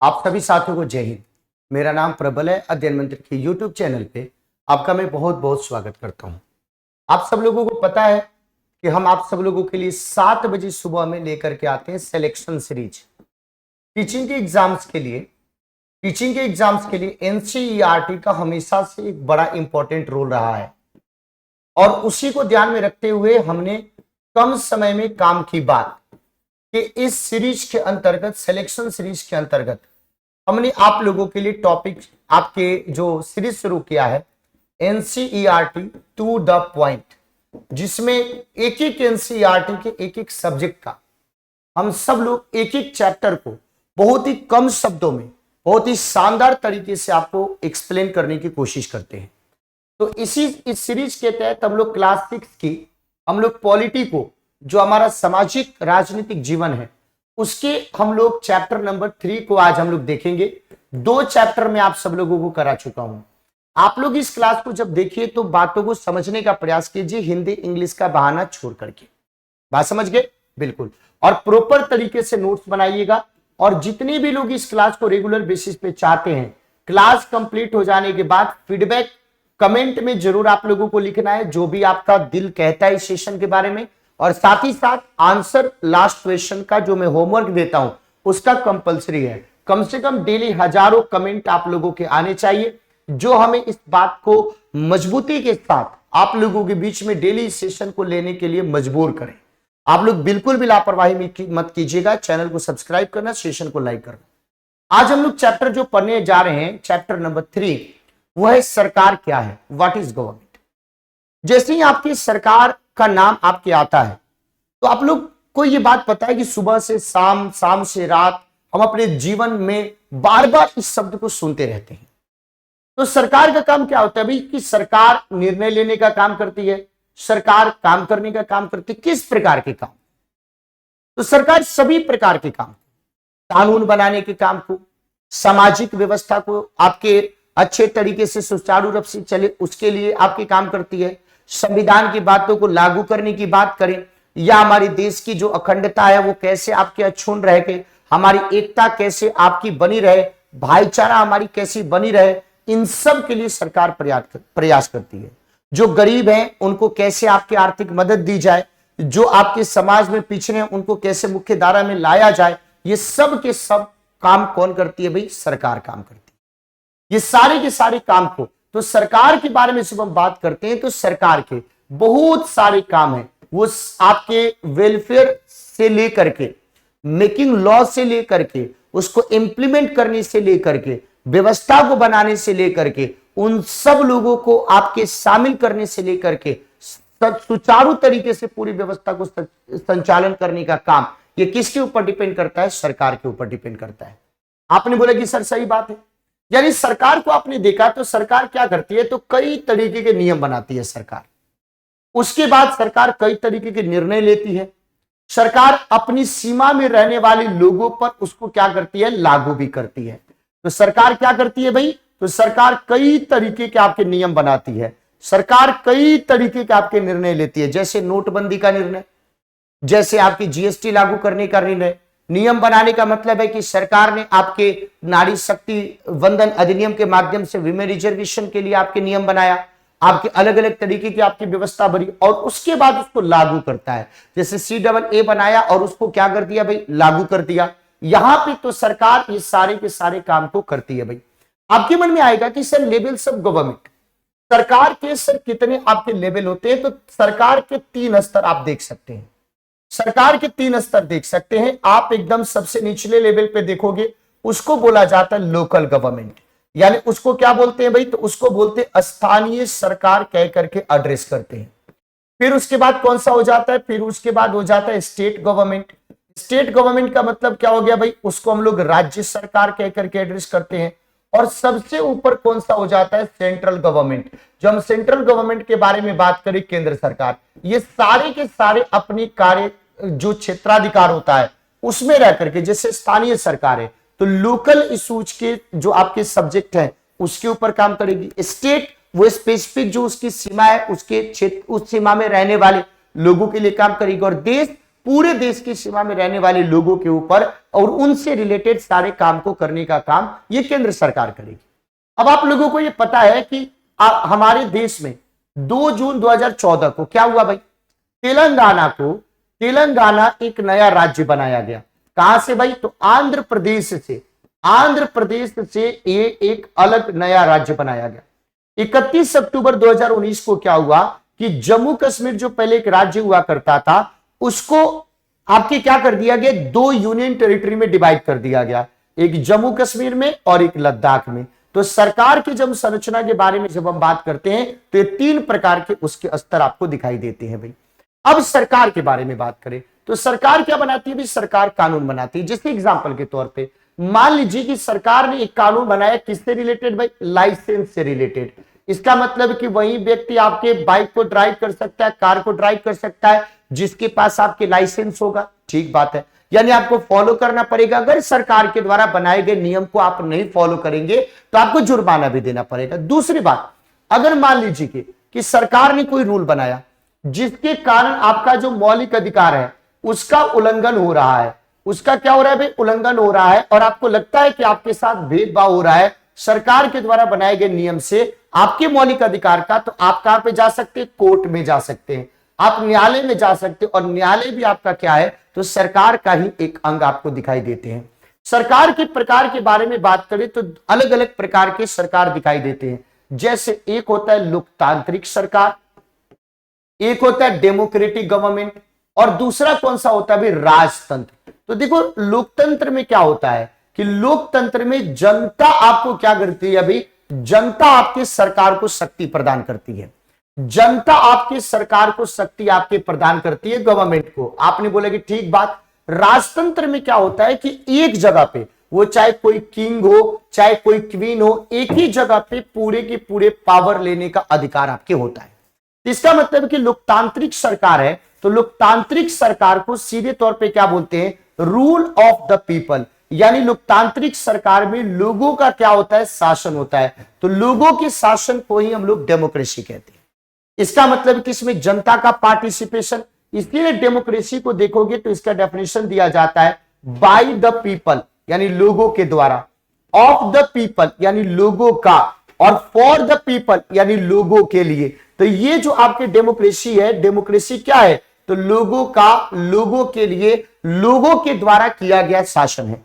आप सभी साथियों को जय हिंद। मेरा नाम प्रबल है। अध्ययन मंत्र के यूट्यूब चैनल पे आपका मैं बहुत बहुत स्वागत करता हूं। आप सब लोगों को पता है कि हम आप सब लोगों के लिए 7 बजे सुबह में लेकर के आते हैं सिलेक्शन सीरीज टीचिंग के एग्जाम्स के लिए। टीचिंग के एग्जाम्स के लिए एनसीईआरटी का हमेशा से एक बड़ा इंपॉर्टेंट रोल रहा है और उसी को ध्यान में रखते हुए हमने कम समय में काम की बात कि इस सीरीज के अंतर्गत, सिलेक्शन सीरीज के अंतर्गत हमने आप लोगों के लिए टॉपिक, आपके जो सीरीज शुरू किया है एनसीईआरटी टू द पॉइंट, जिसमें एक एक एनसीईआरटी के एक एक सब्जेक्ट का हम सब लोग एक एक चैप्टर को बहुत ही कम शब्दों में, बहुत ही शानदार तरीके से आपको एक्सप्लेन करने की कोशिश करते हैं। तो इस सीरीज के तहत हम लोग क्लास 6 की हम लोग पॉलिटी को, जो हमारा सामाजिक राजनीतिक जीवन है, उसके हम लोग चैप्टर नंबर 3 को आज हम लोग देखेंगे। 2 चैप्टर में आप सब लोगों को करा चुका हूं। आप लोग इस क्लास को जब देखिए तो बातों को समझने का प्रयास कीजिए, हिंदी इंग्लिश का बहाना छोड़ करके। बात समझ गए? बिल्कुल। और प्रॉपर तरीके से नोट्स बनाइएगा। और जितने भी लोग इस क्लास को रेगुलर बेसिस पे चाहते हैं, क्लास कंप्लीट हो जाने के बाद फीडबैक कमेंट में जरूर आप लोगों को लिखना है, जो भी आपका दिल कहता है इस सेशन के बारे में। और साथ ही साथ आंसर लास्ट क्वेश्चन का जो मैं होमवर्क देता हूं उसका कंपलसरी है। कम से कम डेली हजारों कमेंट आप लोगों के आने चाहिए, जो हमें इस बात को मजबूती के साथ आप लोगों के बीच में डेली इस सेशन को लेने के लिए मजबूर करें। आप लोग बिल्कुल भी लापरवाही मत कीजिएगा। चैनल को सब्सक्राइब करना, सेशन को लाइक करना। आज हम लोग चैप्टर जो पढ़ने जा रहे हैं, चैप्टर नंबर 3, वह है सरकार क्या है, व्हाट इज गवर्नमेंट। जैसे ही आपकी सरकार का नाम आपके आता है तो आप लोग को यह बात पता है कि सुबह से शाम, शाम से रात हम अपने जीवन में बार बार इस शब्द को सुनते रहते हैं। तो सरकार का काम क्या होता है भाई? कि सरकार निर्णय लेने का काम करती है, सरकार काम करने का काम करती है। किस प्रकार के काम? तो सरकार सभी प्रकार के काम, कानून बनाने के काम को, सामाजिक व्यवस्था को आपके अच्छे तरीके से सुचारू रूप से चले उसके लिए आपके काम करती है। संविधान की बातों को लागू करने की बात करें, या हमारे देश की जो अखंडता है वो कैसे आपके अक्षुण्ण रह के, हमारी एकता कैसे आपकी बनी रहे, भाईचारा हमारी कैसी बनी रहे, इन सब के लिए सरकार प्रयास करती है। जो गरीब हैं उनको कैसे आपकी आर्थिक मदद दी जाए, जो आपके समाज में पिछड़े हैं उनको कैसे मुख्य धारा में लाया जाए, ये सब के सब काम कौन करती है भाई? सरकार काम करती है। ये सारे के सारे काम को, तो सरकार के बारे में जब हम बात करते हैं तो सरकार के बहुत सारे काम हैं। वो आपके वेलफेयर से लेकर के, मेकिंग लॉ से लेकर के, उसको इंप्लीमेंट करने से लेकर के, व्यवस्था को बनाने से लेकर के, उन सब लोगों को आपके शामिल करने से लेकर के सुचारू तरीके से पूरी व्यवस्था को संचालन करने का काम, ये किसके ऊपर डिपेंड करता है? सरकार के ऊपर डिपेंड करता है। आपने बोला कि सर सही बात है, यानी सरकार को आपने देखा तो सरकार क्या करती है? तो कई तरीके के नियम बनाती है सरकार। उसके बाद सरकार कई तरीके के निर्णय लेती है। सरकार अपनी सीमा में रहने वाले लोगों पर उसको क्या करती है? लागू भी करती है। तो सरकार क्या करती है भाई? तो सरकार कई तरीके के आपके नियम बनाती है, सरकार कई तरीके के आपके निर्णय लेती है। जैसे नोटबंदी का निर्णय, जैसे आपकी जीएसटी लागू करने का निर्णय। नियम बनाने का मतलब है कि सरकार ने आपके नारी शक्ति वंदन अधिनियम के माध्यम से विमेन रिजर्वेशन के लिए आपके नियम बनाया, आपके अलग अलग तरीके की आपकी व्यवस्था बनी, और उसके बाद उसको लागू करता है। जैसे CAA बनाया और उसको क्या कर दिया भाई? लागू कर दिया। यहां पे तो सरकार ये सारे के सारे काम को करती है भाई। आपके मन में आएगा कि सर लेवल्स ऑफ गवर्नमेंट, सरकार के सर कितने आपके लेवल होते हैं? तो सरकार के 3 स्तर आप देख सकते हैं। सरकार के 3 स्तर देख सकते हैं आप। एकदम सबसे निचले लेवल पे देखोगे, उसको बोला जाता है लोकल गवर्नमेंट, यानी उसको क्या बोलते हैं भाई? तो उसको बोलते हैं स्थानीय सरकार कह करके एड्रेस करते हैं। फिर उसके बाद कौन सा हो जाता है? फिर उसके बाद हो जाता है स्टेट गवर्नमेंट। स्टेट गवर्नमेंट का मतलब क्या हो गया भाई? उसको हम लोग राज्य सरकार कह करके एड्रेस करते हैं। और सबसे ऊपर कौन सा हो जाता है? Central government. जो हम सेंट्रल गवर्नमेंट के बारे में बात करें, केंद्र सरकार, ये सारे के सारे अपनी कार्य जो क्षेत्राधिकार होता है उसमें रह करके, जैसे स्थानीय सरकार है तो लोकल इश्यूज के जो आपके सब्जेक्ट हैं उसके ऊपर काम करेगी। स्टेट वो स्पेसिफिक जो उसकी सीमा है, उसके क्षेत्र, उस सीमा में रहने वाले लोगों के लिए काम करेगी। और देश पूरे देश की सीमा में रहने वाले लोगों के ऊपर और उनसे रिलेटेड सारे काम को करने का काम ये केंद्र सरकार करेगी। अब आप लोगों को ये पता है कि हमारे देश में 2 जून 2014 को क्या हुआ भाई, तेलंगाना एक नया राज्य बनाया गया। कहां से भाई, तो आंध्र प्रदेश से ये एक अलग नया राज्य बनाया गया। 31 अक्टूबर 2019 को क्या हुआ कि जम्मू कश्मीर जो पहले एक राज्य हुआ करता था उसको आपके क्या कर दिया गया, 2 यूनियन टेरिटरी में डिवाइड कर दिया गया, एक जम्मू कश्मीर में और एक लद्दाख में। तो सरकार की जब संरचना के बारे में जब हम बात करते हैं तो ये 3 प्रकार के उसके स्तर आपको दिखाई देते हैं भाई। अब सरकार के बारे में बात करें तो सरकार क्या बनाती है भाई, सरकार कानून बनाती है। जैसे एग्जांपल के तौर पे मान लीजिए कि सरकार ने एक कानून बनाया किससे रिलेटेड भाई, लाइसेंस से रिलेटेड। इसका मतलब कि वही व्यक्ति आपके बाइक को ड्राइव कर सकता है, कार को ड्राइव कर सकता है जिसके पास आपके लाइसेंस होगा। ठीक बात है, यानी आपको फॉलो करना पड़ेगा। अगर सरकार के द्वारा बनाए गए नियम को आप नहीं फॉलो करेंगे तो आपको जुर्माना भी देना पड़ेगा। दूसरी बात, अगर मान लीजिए कि सरकार ने कोई रूल बनाया जिसके कारण आपका जो मौलिक अधिकार है उसका उल्लंघन हो रहा है, उसका क्या हो रहा है भाई, उल्लंघन हो रहा है, और आपको लगता है कि आपके साथ भेदभाव हो रहा है सरकार के द्वारा बनाए गए नियम से आपके मौलिक अधिकार का, तो आप कहां पे जा सकते हैं, कोर्ट में जा सकते हैं, आप न्यायालय में जा सकते हैं। और न्यायालय भी आपका क्या है, तो सरकार का ही एक अंग आपको दिखाई देते हैं। सरकार के प्रकार के बारे में बात करें तो अलग अलग प्रकार के सरकार दिखाई देते हैं। जैसे एक होता है लोकतांत्रिक सरकार, एक होता है डेमोक्रेटिक गवर्नमेंट, और दूसरा कौन सा होता है भाई, राजतंत्र। तो देखो लोकतंत्र में क्या होता है कि लोकतंत्र में जनता आपको क्या करती है भाई, जनता आपके सरकार को शक्ति प्रदान करती है, जनता आपकी सरकार को शक्ति आपके प्रदान करती है, गवर्नमेंट को। आपने बोला कि ठीक बात। राजतंत्र में क्या होता है कि एक जगह पे, वो चाहे कोई किंग हो चाहे कोई क्वीन हो, एक ही जगह पे पूरे के पूरे पावर लेने का अधिकार आपके होता है। इसका मतलब कि लोकतांत्रिक सरकार है तो लोकतांत्रिक सरकार को सीधे तौर पे क्या बोलते हैं, रूल ऑफ द पीपल। यानी लोकतांत्रिक सरकार में लोगों का क्या होता है, शासन होता है। तो लोगों के शासन को ही हम लोग डेमोक्रेसी कहते हैं। इसका मतलब कि इसमें जनता का पार्टिसिपेशन, इसलिए डेमोक्रेसी को देखोगे तो इसका डेफिनेशन दिया जाता है बाय द पीपल यानी लोगों के द्वारा, ऑफ द पीपल यानी लोगों का, और फॉर द पीपल यानी लोगों के लिए। तो ये जो आपकी डेमोक्रेसी है, डेमोक्रेसी क्या है, तो लोगों का, लोगों के लिए, लोगों के द्वारा किया गया शासन है।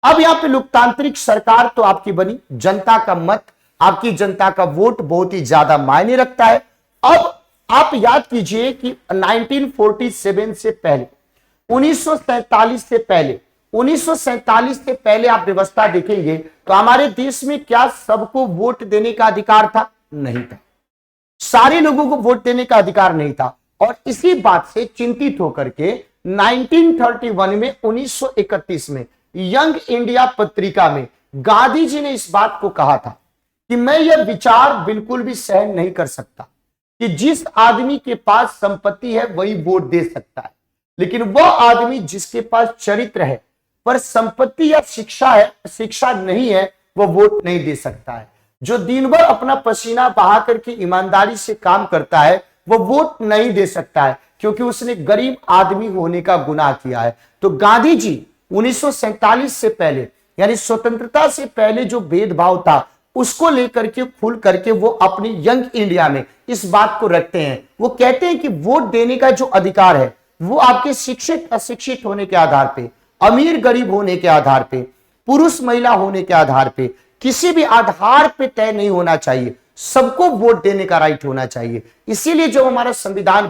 अब यहां पे लोकतांत्रिक सरकार तो आपकी बनी, जनता का मत, आपकी जनता का वोट बहुत ही ज्यादा मायने रखता है। अब आप याद कीजिए कि 1947 से पहले, 1947 से पहले, 1947 से पहले आप व्यवस्था देखेंगे तो हमारे देश में क्या सबको वोट देने का अधिकार था, नहीं था। सारे लोगों को वोट देने का अधिकार नहीं था। और इसी बात से चिंतित होकर के 1931 में, 1931 में यंग इंडिया पत्रिका में गांधी जी ने इस बात को कहा था कि मैं यह विचार बिल्कुल भी सहन नहीं कर सकता कि जिस आदमी के पास संपत्ति है वही वोट दे सकता है, लेकिन वह आदमी जिसके पास चरित्र है पर संपत्ति या शिक्षा है, शिक्षा नहीं है, वह वोट नहीं दे सकता है। जो दिन भर अपना पसीना बहा करके ईमानदारी से काम करता है वह वोट नहीं दे सकता है, क्योंकि उसने गरीब आदमी होने का गुनाह किया है। तो गांधी जी 1947 से पहले यानी स्वतंत्रता से पहले जो भेदभाव था उसको लेकर के खुल करके वो अपनी यंग इंडिया में इस बात को रखते हैं। वो कहते हैं कि वोट देने का जो अधिकार है वो आपके शिक्षित अशिक्षित होने के आधार पे, अमीर गरीब होने के आधार पे, पुरुष महिला होने के आधार पे, किसी भी आधार पे तय नहीं होना चाहिए। सबको वोट देने का राइट होना चाहिए। इसीलिए जब हमारा संविधान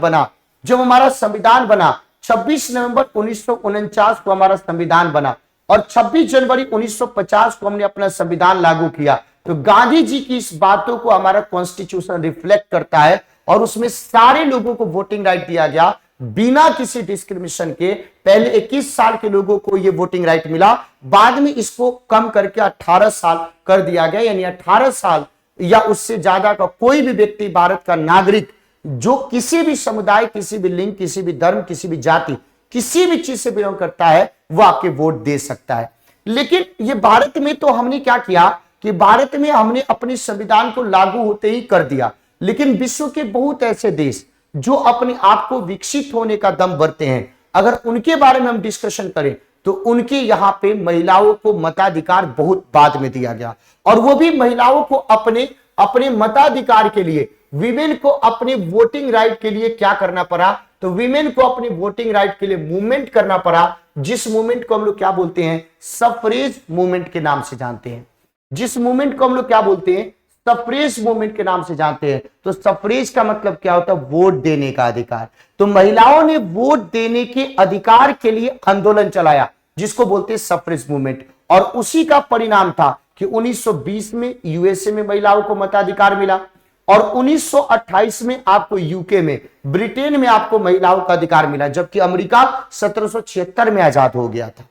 बना, 26 नवंबर 1949 को हमारा संविधान बना और 26 जनवरी 1950 को हमने अपना संविधान लागू किया, तो गांधी जी की इस बातों को हमारा कॉन्स्टिट्यूशन रिफ्लेक्ट करता है और उसमें सारे लोगों को वोटिंग राइट दिया गया बिना किसी डिस्क्रिमिनेशन के। पहले 21 साल के लोगों को यह वोटिंग राइट मिला, बाद में इसको कम करके 18 साल कर दिया गया, यानी 18 साल या उससे ज्यादा का कोई भी व्यक्ति, भारत का नागरिक जो किसी भी समुदाय, किसी भी लिंग, किसी भी धर्म, किसी भी जाति, किसी भी चीज से बिलोंग करता है, वो आपके वोट दे सकता है। लेकिन ये भारत में तो हमने क्या किया कि भारत में हमने अपने संविधान को लागू होते ही कर दिया, लेकिन विश्व के बहुत ऐसे देश जो अपने आप को विकसित होने का दम भरते हैं, अगर उनके बारे में हम डिस्कशन करें तो उनके यहाँ पे महिलाओं को मताधिकार बहुत बाद में दिया गया, और वो भी महिलाओं को अपने अपने मताधिकार के लिए, वीमेन को अपने वोटिंग राइट के लिए क्या करना पड़ा, तो वीमेन को अपने वोटिंग राइट के लिए मूवमेंट करना पड़ा, जिस मूवमेंट को हम लोग क्या बोलते हैं, सफरेज मूवमेंट के नाम से जानते हैं। जिस मूवमेंट को हम लोग क्या बोलते हैं, सफरेज मूवमेंट के नाम से जानते हैं। तो सफरेज का मतलब क्या होता है, वोट देने का अधिकार। तो महिलाओं ने वोट देने के अधिकार के लिए आंदोलन चलाया, जिसको बोलते हैं सफरेज मूवमेंट, और उसी का परिणाम था कि 1920 में यूएसए में महिलाओं को मताधिकार मिला, और 1928 में आपको यूके में, ब्रिटेन में आपको महिलाओं का अधिकार मिला, जबकि अमेरिका 1776 में आजाद हो गया था।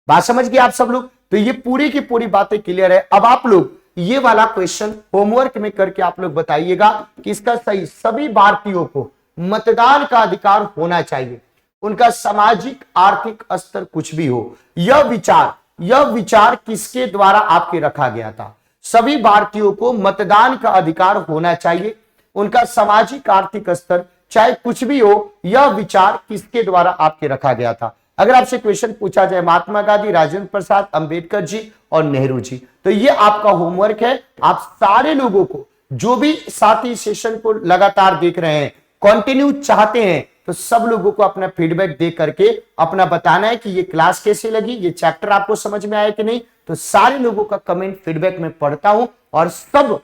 बात समझ गए आप सब लोग? तो ये पूरी की पूरी बातें क्लियर है। अब आप लोग ये वाला क्वेश्चन होमवर्क में करके आप लोग बताइएगा कि इसका सही, सभी भारतीयों को मतदान का अधिकार होना चाहिए, उनका सामाजिक आर्थिक स्तर कुछ भी हो। यह विचार किसके द्वारा आपके रखा गया था? सभी भारतीयों को मतदान का अधिकार होना चाहिए, उनका सामाजिक आर्थिक स्तर चाहे कुछ भी हो, यह विचार किसके द्वारा आपके रखा गया था? अगर आपसे क्वेश्चन पूछा जाए महात्मा गांधी, राजेंद्र प्रसाद, अंबेडकर जी और नेहरू जी, तो ये आपका होमवर्क है। आप सारे लोगों को, जो भी साथी सेशन को लगातार देख रहे हैं, कंटिन्यू चाहते हैं, तो सब लोगों को अपना फीडबैक दे करके अपना बताना है कि ये क्लास कैसे लगी, ये चैप्टर आपको समझ में आया कि नहीं। तो सारे लोगों का कमेंट फीडबैक में पढ़ता हूं और सब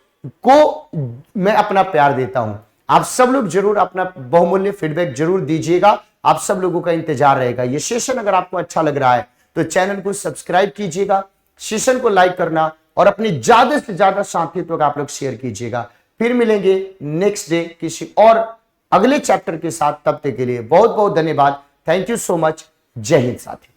को मैं अपना प्यार देता हूं। आप सब लोग जरूर अपना बहुमूल्य फीडबैक जरूर दीजिएगा, आप सब लोगों का इंतजार रहेगा। ये सेशन अगर आपको अच्छा लग रहा है तो चैनल को सब्सक्राइब कीजिएगा, सेशन को लाइक करना और अपने ज्यादा से ज्यादा साथियों को आप लोग शेयर कीजिएगा। फिर मिलेंगे नेक्स्ट डे किसी और अगले चैप्टर के साथ, तब तक के लिए बहुत बहुत धन्यवाद। Thank you so much. जय हिंद साथी।